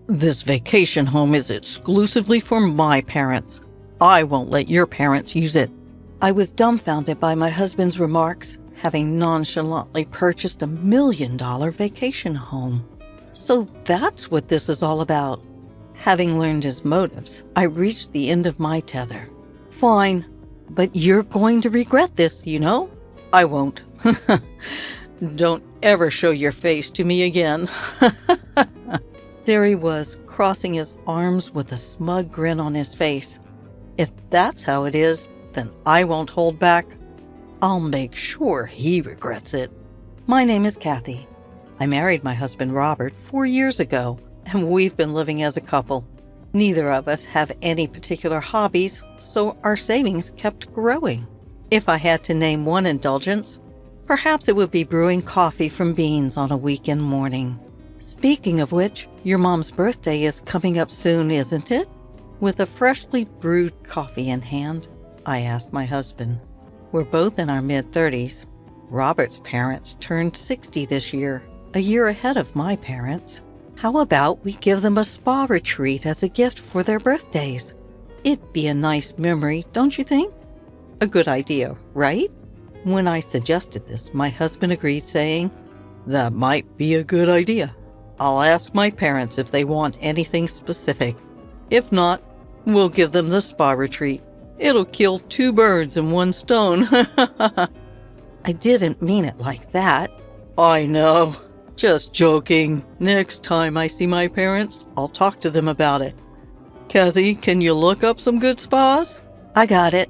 This vacation home is exclusively for my parents. I won't let your parents use it." I was dumbfounded by my husband's remarks, having nonchalantly purchased $1 million vacation home. So that's what this is all about. Having learned his motives, I reached the end of my tether. "Fine, but you're going to regret this, you know." "I won't." "Don't ever show your face to me again." There he was, crossing his arms with a smug grin on his face. If that's how it is, then I won't hold back. I'll make sure he regrets it. My name is Kathy. I married my husband Robert 4 years ago, and we've been living as a couple. Neither of us have any particular hobbies, so our savings kept growing. If I had to name one indulgence, perhaps it would be brewing coffee from beans on a weekend morning. Speaking of which, your mom's birthday is coming up soon, isn't it? With a freshly brewed coffee in hand, I asked my husband. We're both in our mid-30s. Robert's parents turned 60 this year, a year ahead of my parents. How about we give them a spa retreat as a gift for their birthdays? It'd be a nice memory, don't you think? A good idea, right? When I suggested this, my husband agreed, saying, "That might be a good idea. I'll ask my parents if they want anything specific. If not, we'll give them the spa retreat. It'll kill 2 birds in 1 stone." I didn't mean it like that. "I know. Just joking. Next time I see my parents, I'll talk to them about it. Kathy, can you look up some good spas?" "I got it.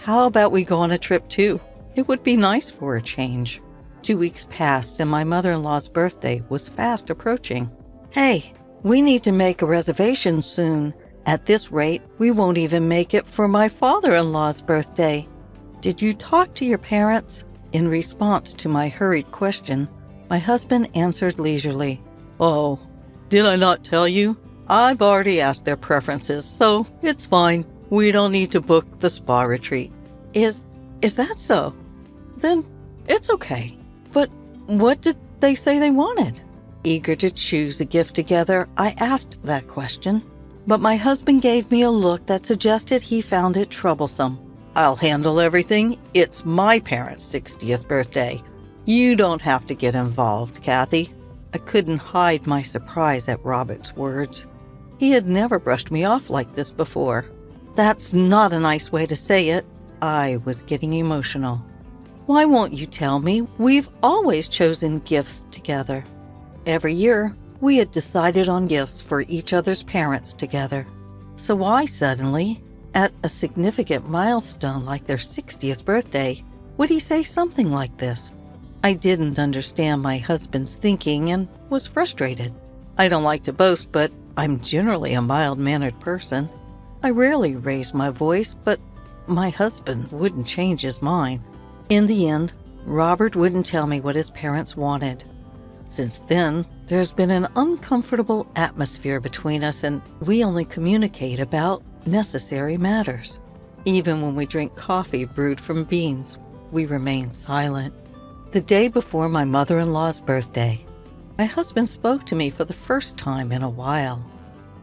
How about we go on a trip too? It would be nice for a change." 2 weeks passed and my mother-in-law's birthday was fast approaching. "Hey, we need to make a reservation soon. At this rate, we won't even make it for my father-in-law's birthday. Did you talk to your parents?" In response to my hurried question, my husband answered leisurely, "Oh, did I not tell you? I've already asked their preferences, so it's fine. We don't need to book the spa retreat." Is that so? Then it's okay. But what did they say they wanted? Eager to choose a gift together, I asked that question, but my husband gave me a look that suggested he found it troublesome. "I'll handle everything. It's my parents' 60th birthday. You don't have to get involved, Kathy." I couldn't hide my surprise at Robert's words. He had never brushed me off like this before. That's not a nice way to say it. I was getting emotional. "Why won't you tell me? We've always chosen gifts together." Every year, we had decided on gifts for each other's parents together. So why suddenly, at a significant milestone like their 60th birthday, would he say something like this? I didn't understand my husband's thinking and was frustrated. I don't like to boast, but I'm generally a mild-mannered person. I rarely raise my voice, but my husband wouldn't change his mind. In the end, Robert wouldn't tell me what his parents wanted. Since then, there's been an uncomfortable atmosphere between us, and we only communicate about necessary matters. Even when we drink coffee brewed from beans, we remain silent. The day before my mother-in-law's birthday, my husband spoke to me for the first time in a while.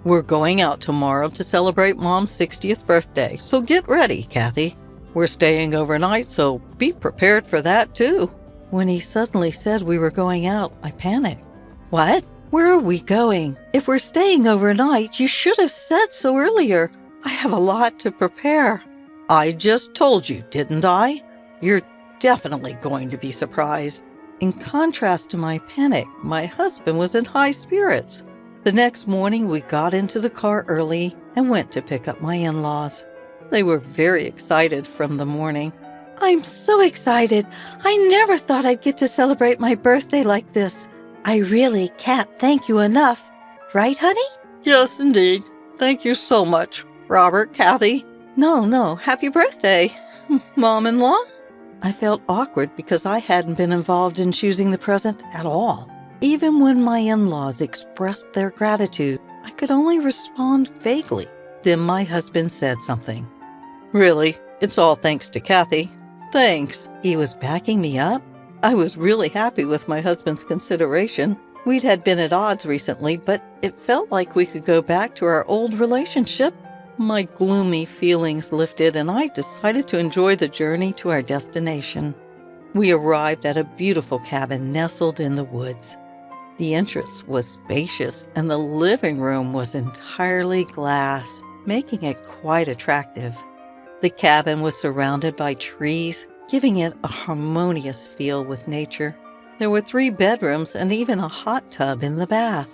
"We're going out tomorrow to celebrate Mom's 60th birthday, so get ready, Kathy. We're staying overnight, so be prepared for that too." When he suddenly said we were going out, I panicked. "What? Where are we going? If we're staying overnight, you should have said so earlier. I have a lot to prepare." "I just told you, didn't I? You're definitely going to be surprised." In contrast to my panic, my husband was in high spirits. The next morning, we got into the car early and went to pick up my in-laws. They were very excited from the morning. "I'm so excited. I never thought I'd get to celebrate my birthday like this. I really can't thank you enough. Right, honey?" "Yes, indeed. Thank you so much, Robert, Kathy." No, happy birthday, Mom-in-law." I felt awkward because I hadn't been involved in choosing the present at all. Even when my in-laws expressed their gratitude, I could only respond vaguely. Then my husband said something. "Really, it's all thanks to Kathy." "Thanks." He was backing me up. I was really happy with my husband's consideration. We'd had been at odds recently, but it felt like we could go back to our old relationship. My gloomy feelings lifted, and I decided to enjoy the journey to our destination. We arrived at a beautiful cabin nestled in the woods. The entrance was spacious, and the living room was entirely glass, making it quite attractive. The cabin was surrounded by trees, giving it a harmonious feel with nature. There were 3 bedrooms and even a hot tub in the bath.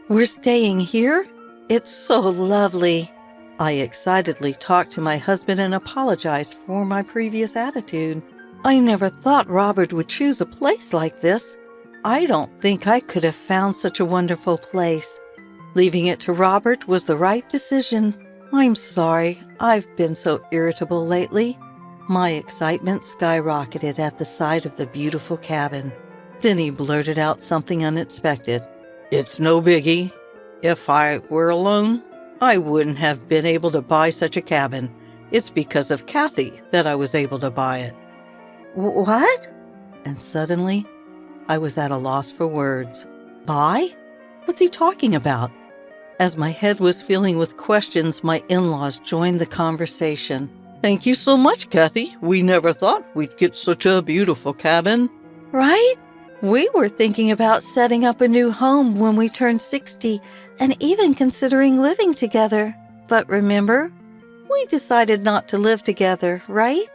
"We're staying here? It's so lovely." I excitedly talked to my husband and apologized for my previous attitude. "I never thought Robert would choose a place like this. I don't think I could have found such a wonderful place. Leaving it to Robert was the right decision. I'm sorry, I've been so irritable lately." My excitement skyrocketed at the sight of the beautiful cabin. Then he blurted out something unexpected. "It's no biggie. If I were alone, I wouldn't have been able to buy such a cabin. It's because of Kathy that I was able to buy it." "What?" And suddenly, I was at a loss for words. "Buy? What's he talking about?" As my head was filling with questions, my in-laws joined the conversation. "Thank you so much, Kathy. We never thought we'd get such a beautiful cabin." "Right? We were thinking about setting up a new home when we turned 60 and even considering living together. But remember, we decided not to live together, right?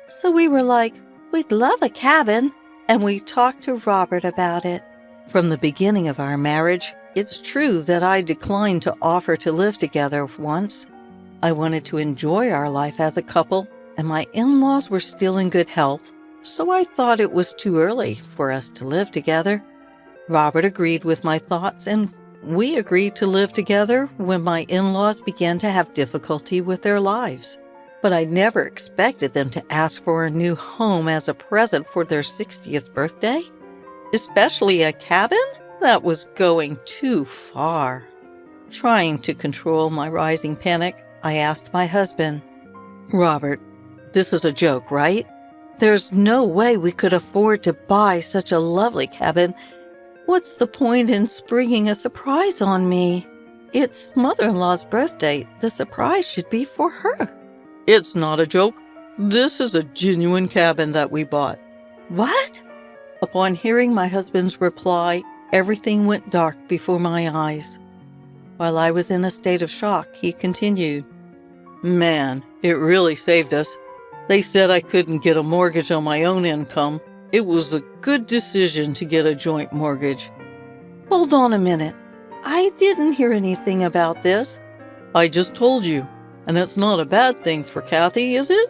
So we were like, we'd love a cabin, and we talked to Robert about it." From the beginning of our marriage, it's true that I declined to offer to live together once. I wanted to enjoy our life as a couple, and my in-laws were still in good health, so I thought it was too early for us to live together. Robert agreed with my thoughts, and we agreed to live together when my in-laws began to have difficulty with their lives. But I never expected them to ask for a new home as a present for their 60th birthday. Especially a cabin? That was going too far. Trying to control my rising panic, I asked my husband, "Robert, this is a joke, right? There's no way we could afford to buy such a lovely cabin. What's the point in springing a surprise on me? It's mother-in-law's birthday. The surprise should be for her." "It's not a joke. This is a genuine cabin that we bought." "What?" Upon hearing my husband's reply, everything went dark before my eyes. While I was in a state of shock, he continued, "Man, it really saved us. They said I couldn't get a mortgage on my own income. It was a good decision to get a joint mortgage." "Hold on a minute. I didn't hear anything about this." "I just told you, and it's not a bad thing for Kathy, is it?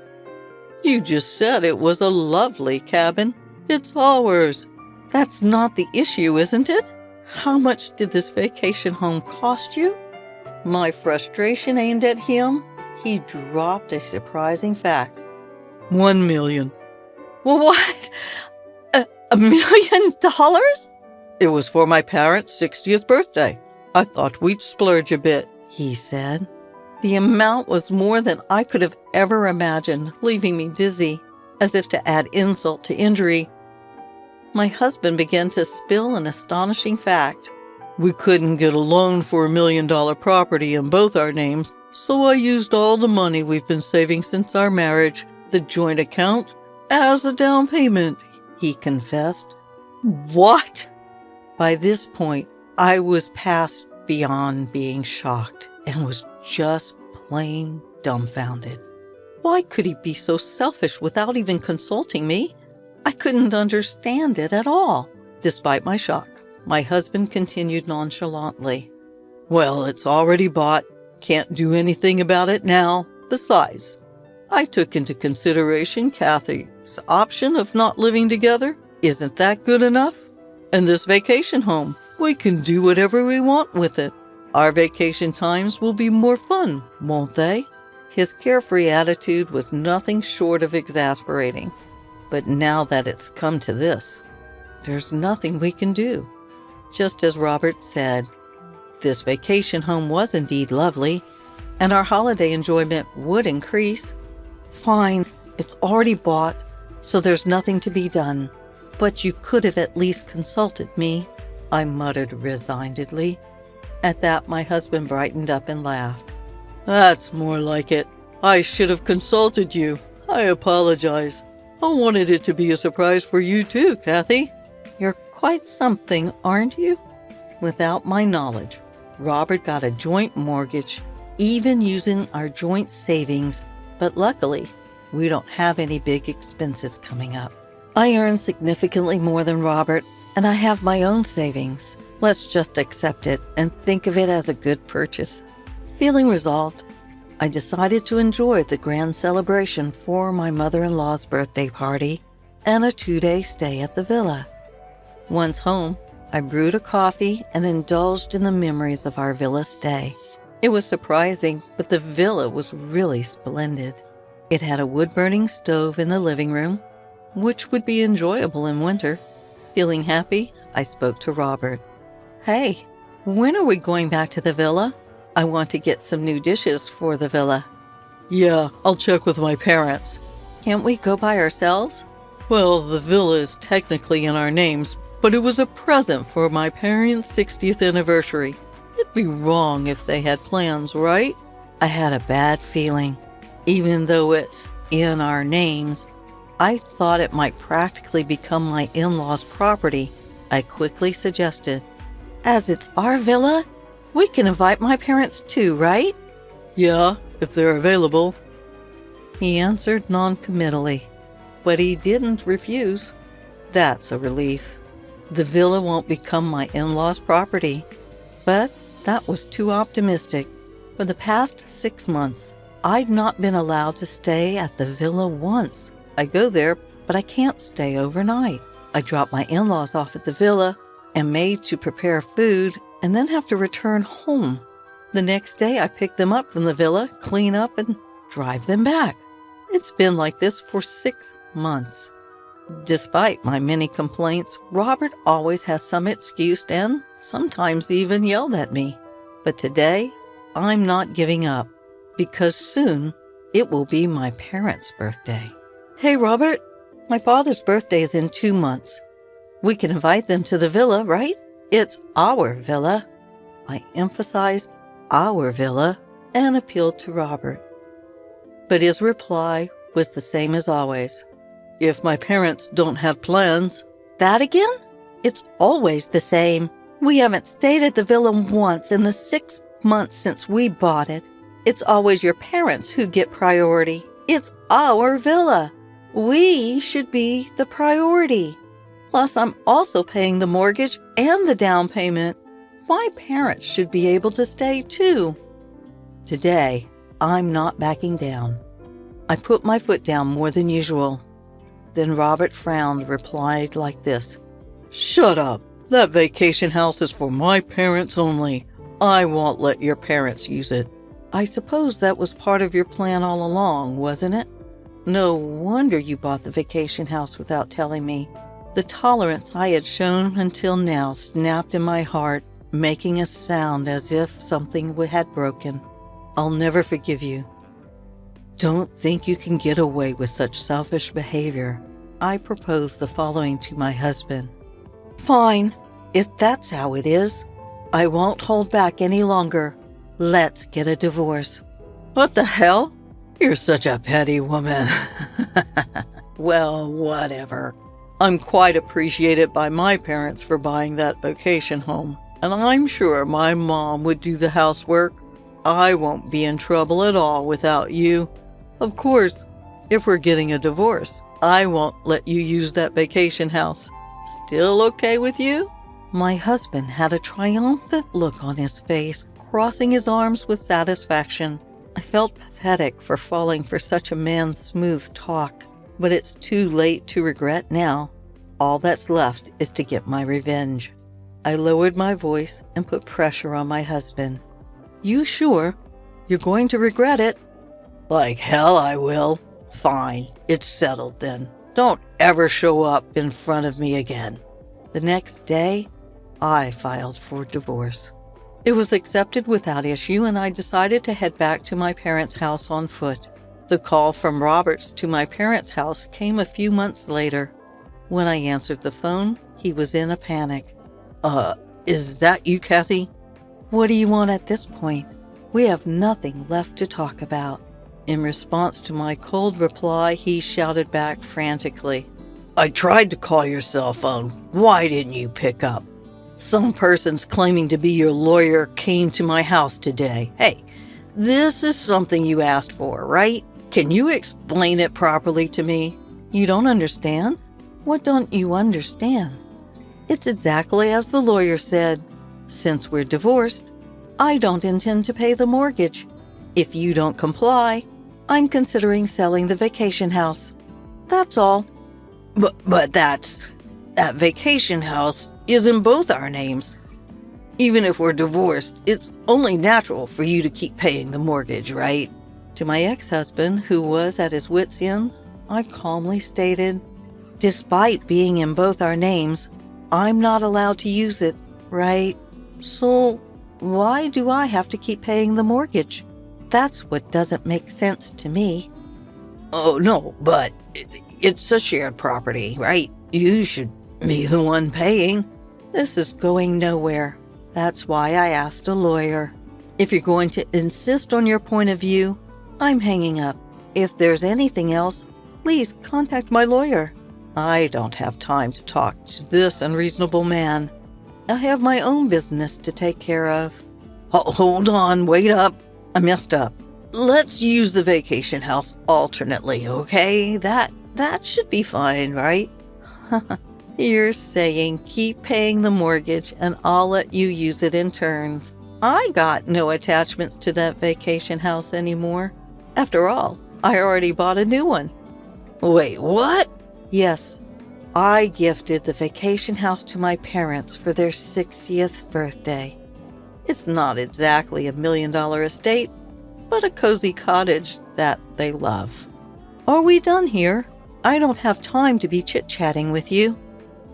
You just said it was a lovely cabin. It's ours." "That's not the issue, isn't it? How much did this vacation home cost you?" My frustration aimed at him. He dropped a surprising fact. $1 million. "What? $1 million? It was for my parents' 60th birthday. I thought we'd splurge a bit," he said. The amount was more than I could have ever imagined, leaving me dizzy. As if to add insult to injury, my husband began to spill an astonishing fact. "We couldn't get a loan for $1 million property in both our names, so I used all the money we've been saving since our marriage, the joint account, as a down payment," he confessed. "What?" By this point, I was past beyond being shocked and was just plain dumbfounded. Why could he be so selfish without even consulting me? I couldn't understand it at all. Despite my shock, my husband continued nonchalantly, "Well, it's already bought. Can't do anything about it now. Besides, I took into consideration Kathy's option of not living together. Isn't that good enough? And this vacation home, we can do whatever we want with it. Our vacation times will be more fun, won't they?" His carefree attitude was nothing short of exasperating. But now that it's come to this, there's nothing we can do. Just as Robert said, this vacation home was indeed lovely, and our holiday enjoyment would increase. Fine, it's already bought, so there's nothing to be done. But you could have at least consulted me. I muttered resignedly. At that, my husband brightened up and laughed. That's more like it. I should have consulted you. I apologize. I wanted it to be a surprise for you too, Kathy. You're quite something, aren't you? Without my knowledge, Robert got a joint mortgage, even using our joint savings, but luckily, we don't have any big expenses coming up. I earn significantly more than Robert, and I have my own savings. Let's just accept it and think of it as a good purchase. Feeling resolved, I decided to enjoy the grand celebration for my mother-in-law's birthday party and a 2-day stay at the villa. Once home, I brewed a coffee and indulged in the memories of our villa stay. It was surprising, but the villa was really splendid. It had a wood-burning stove in the living room, which would be enjoyable in winter. Feeling happy, I spoke to Robert. Hey, when are we going back to the villa? I want to get some new dishes for the villa. Yeah, I'll check with my parents. Can't we go by ourselves? Well, the villa is technically in our names, but it was a present for my parents' 60th anniversary. It'd be wrong if they had plans, right? I had a bad feeling. Even though it's in our names, I thought it might practically become my in-laws' property. I quickly suggested, as it's our villa, we can invite my parents too, right? Yeah, if they're available. He answered non-committally, but he didn't refuse. That's a relief. The villa won't become my in-laws' property. But that was too optimistic. For the past 6 months, I'd not been allowed to stay at the villa once. I go there, but I can't stay overnight. I drop my in-laws off at the villa, am made to prepare food, and then have to return home. The next day, I pick them up from the villa, clean up, and drive them back. It's been like this for 6 months. Despite my many complaints, Robert always has some excuse and sometimes even yelled at me. But today, I'm not giving up, because soon it will be my parents' birthday. Hey, Robert, my father's birthday is in 2 months. We can invite them to the villa, right? It's our villa. I emphasized our villa and appealed to Robert. But his reply was the same as always. If my parents don't have plans. That again? It's always the same. We haven't stayed at the villa once in the 6 months since we bought it. It's always your parents who get priority. It's our villa. We should be the priority. Plus, I'm also paying the mortgage and the down payment. My parents should be able to stay too. Today, I'm not backing down. I put my foot down more than usual. Then Robert frowned, replied like this. Shut up. That vacation house is for my parents only. I won't let your parents use it. I suppose that was part of your plan all along, wasn't it? No wonder you bought the vacation house without telling me. The tolerance I had shown until now snapped in my heart, making a sound as if something had broken. I'll never forgive you. Don't think you can get away with such selfish behavior. I proposed the following to my husband. Fine, if that's how it is. I won't hold back any longer. Let's get a divorce. What the hell? You're such a petty woman. Well, whatever. I'm quite appreciated by my parents for buying that vacation home, and I'm sure my mom would do the housework. I won't be in trouble at all without you. Of course, if we're getting a divorce, I won't let you use that vacation house. Still okay with you? My husband had a triumphant look on his face, crossing his arms with satisfaction. I felt pathetic for falling for such a man's smooth talk, but it's too late to regret now. All that's left is to get my revenge. I lowered my voice and put pressure on my husband. You sure? You're going to regret it? Like hell I will. Fine, it's settled then. Don't ever show up in front of me again. The next day, I filed for divorce. It was accepted without issue, and I decided to head back to my parents' house on foot. The call from Roberts to my parents' house came a few months later. When I answered the phone, he was in a panic. Is that you, Kathy? What do you want at this point? We have nothing left to talk about. In response to my cold reply, he shouted back frantically, I tried to call your cell phone. Why didn't you pick up? Some persons claiming to be your lawyer came to my house today. Hey, this is something you asked for, right? Can you explain it properly to me? You don't understand? What don't you understand? It's exactly as the lawyer said. Since we're divorced, I don't intend to pay the mortgage. If you don't comply, I'm considering selling the vacation house. That's all. But that vacation house is in both our names. Even if we're divorced, it's only natural for you to keep paying the mortgage, right? To my ex-husband, who was at his wit's end, I calmly stated, despite being in both our names, I'm not allowed to use it, right? So why do I have to keep paying the mortgage? That's what doesn't make sense to me. Oh, no, but it's a shared property, right? You should be the one paying. This is going nowhere. That's why I asked a lawyer. If you're going to insist on your point of view, I'm hanging up. If there's anything else, please contact my lawyer. I don't have time to talk to this unreasonable man. I have my own business to take care of. Hold on, wait up. I messed up. Let's use the vacation house alternately, okay? That should be fine, right? You're saying keep paying the mortgage and I'll let you use it in turns. I got no attachments to that vacation house anymore. After all, I already bought a new one. Wait, what? Yes, I gifted the vacation house to my parents for their 60th birthday. It's not exactly $1 million estate, but a cozy cottage that they love. Are we done here? I don't have time to be chit-chatting with you.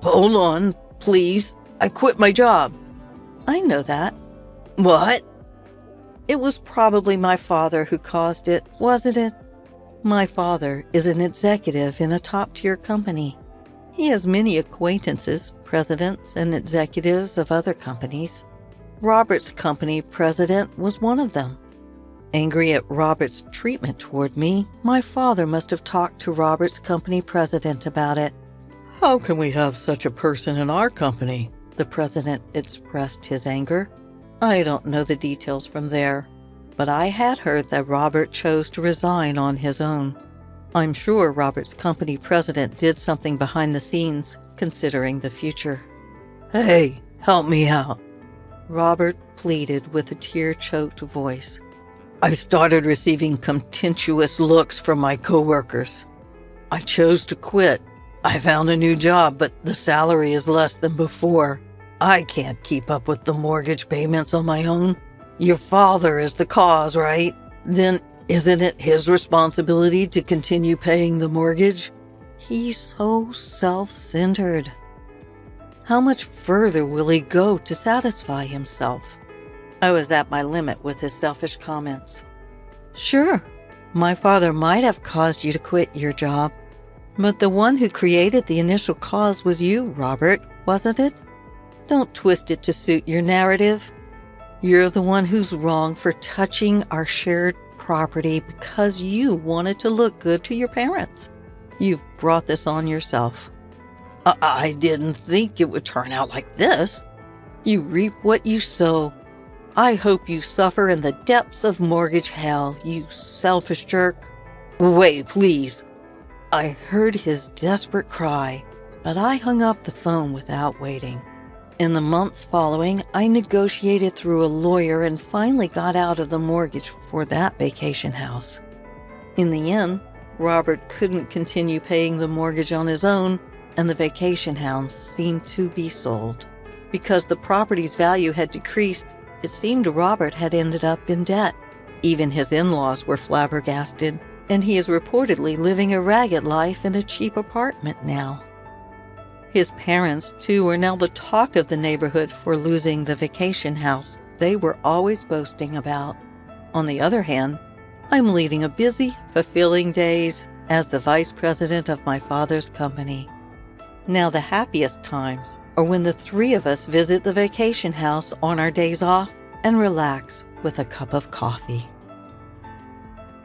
Hold on, please. I quit my job. I know that. What? It was probably my father who caused it, wasn't it? My father is an executive in a top-tier company. He has many acquaintances, presidents, and executives of other companies. Robert's company president was one of them. Angry at Robert's treatment toward me, my father must have talked to Robert's company president about it. How can we have such a person in our company? The president expressed his anger. I don't know the details from there, but I had heard that Robert chose to resign on his own. I'm sure Robert's company president did something behind the scenes, considering the future. Hey, help me out. Robert pleaded with a tear-choked voice. I started receiving contemptuous looks from my coworkers. I chose to quit. I found a new job, but the salary is less than before. I can't keep up with the mortgage payments on my own. Your father is the cause, right? Then isn't it his responsibility to continue paying the mortgage? He's so self-centered. How much further will he go to satisfy himself? I was at my limit with his selfish comments. Sure, my father might have caused you to quit your job, but the one who created the initial cause was you, Robert, wasn't it? Don't twist it to suit your narrative. You're the one who's wrong for touching our shared property because you wanted to look good to your parents. You've brought this on yourself. I didn't think it would turn out like this. You reap what you sow. I hope you suffer in the depths of mortgage hell, you selfish jerk. Wait, please. I heard his desperate cry, but I hung up the phone without waiting. In the months following, I negotiated through a lawyer and finally got out of the mortgage for that vacation house. In the end, Robert couldn't continue paying the mortgage on his own, and the vacation house seemed to be sold. Because the property's value had decreased, it seemed Robert had ended up in debt. Even his in-laws were flabbergasted, and he is reportedly living a ragged life in a cheap apartment now. His parents, too, are now the talk of the neighborhood for losing the vacation house they were always boasting about. On the other hand, I'm leading a busy, fulfilling days as the vice president of my father's company. Now the happiest times are when the three of us visit the vacation house on our days off and relax with a cup of coffee.